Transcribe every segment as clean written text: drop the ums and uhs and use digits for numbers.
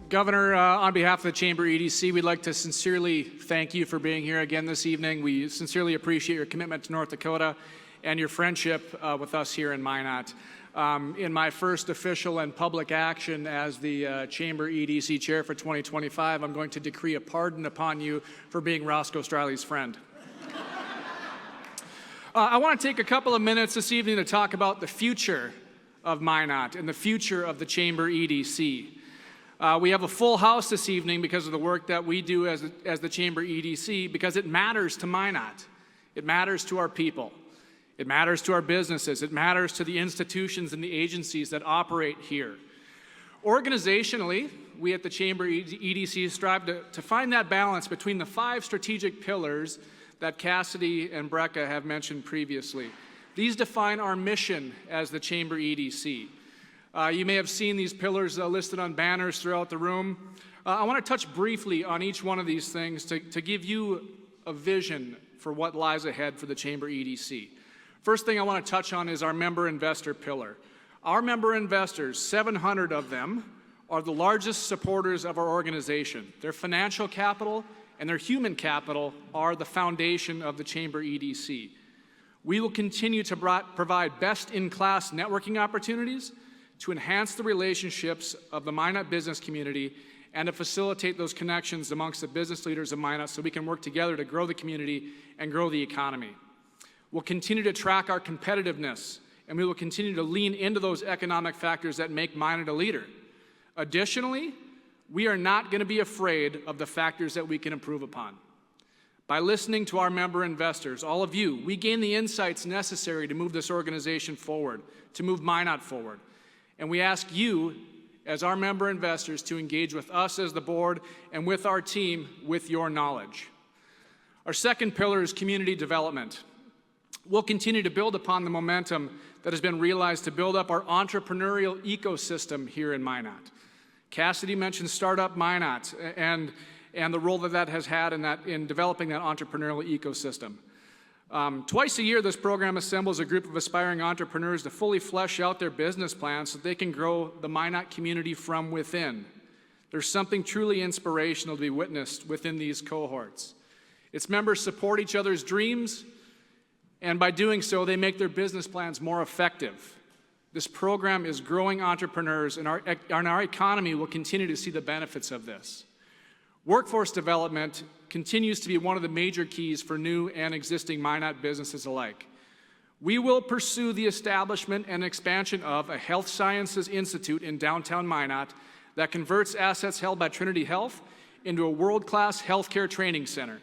Governor, on behalf of the Chamber EDC, we'd like to sincerely thank you for being here again this evening. We sincerely appreciate your commitment to North Dakota and your friendship with us here in Minot. In my first official and public action as the Chamber EDC Chair for 2025, I'm going to decree a pardon upon you for being Roscoe Straley's friend. I want to take a couple of minutes this evening to talk about the future of Minot and the future of the Chamber EDC. We have a full house this evening because of the work that we do as the Chamber EDC, because it matters to Minot. It matters to our people. It matters to our businesses. It matters to the institutions and the agencies that operate here. Organizationally, we at the Chamber EDC strive to find that balance between the 5 strategic pillars that Cassidy and Brecca have mentioned previously. These define our mission as the Chamber EDC. You may have seen these pillars listed on banners throughout the room. I want to touch briefly on each one of these things to give you a vision for what lies ahead for the Chamber EDC. First thing I want to touch on is our member investor pillar. Our member investors, 700 of them, are the largest supporters of our organization. Their financial capital and their human capital are the foundation of the Chamber EDC. We will continue to provide best-in-class networking opportunities to enhance the relationships of the Minot business community and to facilitate those connections amongst the business leaders of Minot so we can work together to grow the community and grow the economy. We'll continue to track our competitiveness, and we will continue to lean into those economic factors that make Minot a leader. Additionally, we are not going to be afraid of the factors that we can improve upon. By listening to our member investors, all of you, we gain the insights necessary to move this organization forward, to move Minot forward. And we ask you, as our member investors, to engage with us as the board and with our team with your knowledge. Our second pillar is community development. We'll continue to build upon the momentum that has been realized to build up our entrepreneurial ecosystem here in Minot. Cassidy mentioned Startup Minot and the role that has had in developing that entrepreneurial ecosystem. Twice a year, this program assembles a group of aspiring entrepreneurs to fully flesh out their business plans so they can grow the Minot community from within. There's something truly inspirational to be witnessed within these cohorts. Its members support each other's dreams, and by doing so, they make their business plans more effective. This program is growing entrepreneurs, and our economy will continue to see the benefits of this. Workforce development continues to be one of the major keys for new and existing Minot businesses alike. We will pursue the establishment and expansion of a health sciences institute in downtown Minot that converts assets held by Trinity Health into a world-class healthcare training center.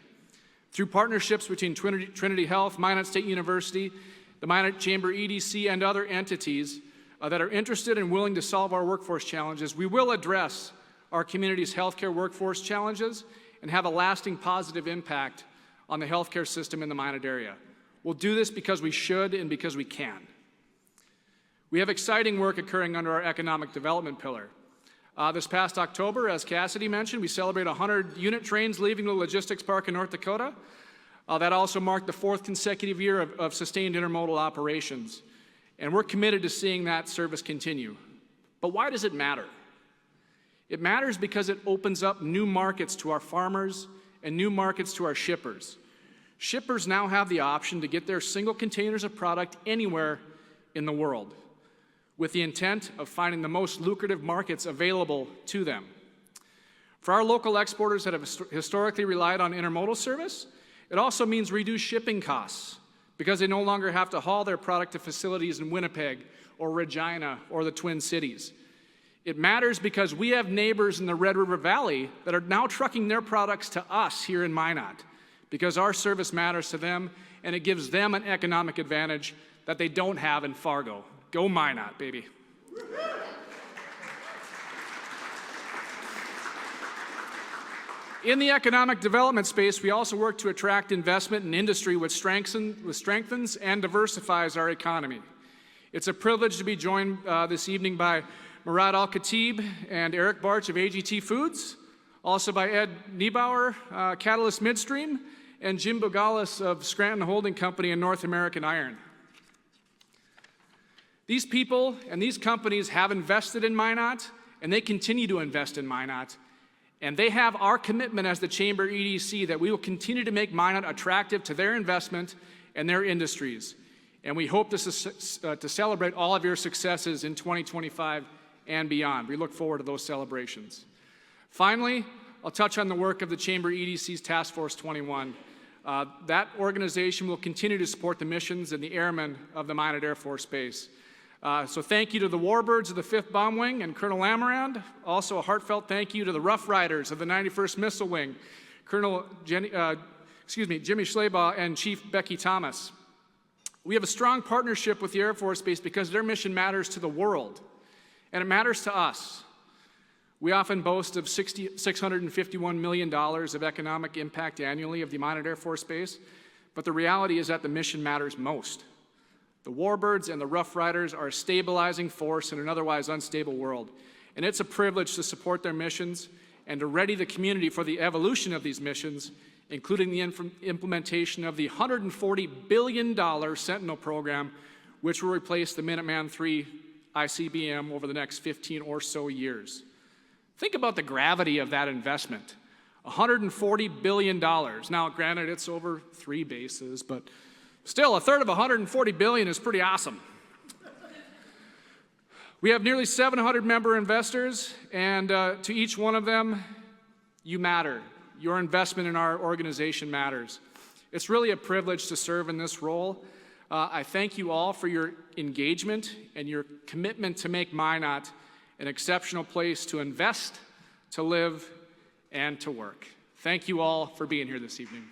Through partnerships between Trinity Health, Minot State University, the Minot Chamber EDC, and other entities that are interested and willing to solve our workforce challenges, we will address our community's healthcare workforce challenges and have a lasting positive impact on the healthcare system in the Minot area. We'll do this because we should and because we can. We have exciting work occurring under our economic development pillar. This past October, as Cassidy mentioned, we celebrate 100 unit trains leaving the logistics park in North Dakota. That also marked the 4th consecutive year of sustained intermodal operations. And we're committed to seeing that service continue. But why does it matter? It matters because it opens up new markets to our farmers and new markets to our shippers. Shippers now have the option to get their single containers of product anywhere in the world, with the intent of finding the most lucrative markets available to them. For our local exporters that have historically relied on intermodal service, it also means reduced shipping costs because they no longer have to haul their product to facilities in Winnipeg or Regina or the Twin Cities. It matters because we have neighbors in the Red River Valley that are now trucking their products to us here in Minot because our service matters to them and it gives them an economic advantage that they don't have in Fargo. Go Minot, baby. In the economic development space, we also work to attract investment in industry which strengthens and diversifies our economy. It's a privilege to be joined this evening by Murad Al-Khatib and Eric Barch of AGT Foods, also by Ed Niebauer, Catalyst Midstream, and Jim Bogalis of Scranton Holding Company and North American Iron. These people and these companies have invested in Minot and they continue to invest in Minot. And they have our commitment as the Chamber EDC that we will continue to make Minot attractive to their investment and their industries. And we hope to celebrate all of your successes in 2025 and beyond. We look forward to those celebrations. Finally, I'll touch on the work of the Chamber EDC's Task Force 21. That organization will continue to support the missions and the airmen of the Minot Air Force Base. So thank you to the Warbirds of the 5th Bomb Wing and Colonel Lamarand. Also a heartfelt thank you to the Rough Riders of the 91st Missile Wing, Jimmy Schleybaugh and Chief Becky Thomas. We have a strong partnership with the Air Force Base because their mission matters to the world, and it matters to us. We often boast of $651 million of economic impact annually of the Minot Air Force Base, but the reality is that the mission matters most. The Warbirds and the Rough Riders are a stabilizing force in an otherwise unstable world, and it's a privilege to support their missions and to ready the community for the evolution of these missions, including the implementation of the $140 billion Sentinel program, which will replace the Minuteman III ICBM over the next 15 or so years. Think about the gravity of that investment. $140 billion. Now, granted, it's over 3 bases, but still, a third of $140 billion is pretty awesome. We have nearly 700 member investors, and to each one of them, you matter. Your investment in our organization matters. It's really a privilege to serve in this role. I thank you all for your engagement and your commitment to make Minot an exceptional place to invest, to live, and to work. Thank you all for being here this evening.